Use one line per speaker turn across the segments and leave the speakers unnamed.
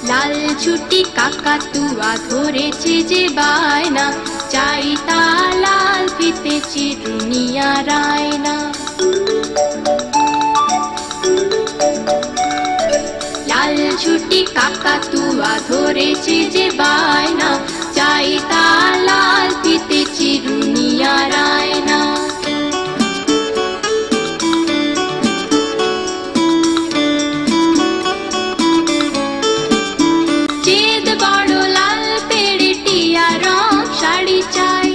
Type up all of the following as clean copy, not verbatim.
লাল ছুটি কাকাতুয়া ধরেছে যে বায়না, চাই তা লাল ফিতে চিরুনিয়া রায়না। লাল ছুটি কাকাতুয়া ধরেছে যে বায়না, চাই তা লাল ফিতে চিরুনিয়া রায়না। চেদ বড় লাল পেড়ে টিয়া রং শাড়ি চাই,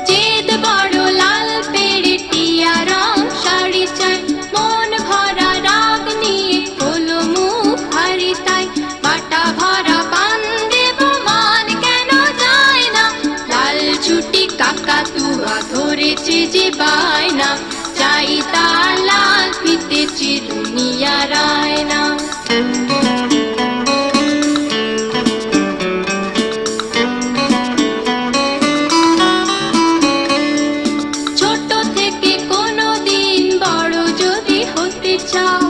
চেদ বড় লাল পেড়ে টিয়া রং শাড়ি চাই। মন ভরা রাগ নিয়ে হলো মুখ হারি তাই, বাটা ভরা পান দেব মান কেন যায় না। লাল ছুটি কাকাতুয়া ধরেছে যে বায়না, চাই তা লাল ফিতে চিরুনিয়া রায়না। ছোট থেকে কোনো দিন বড় যদি হতে চাও,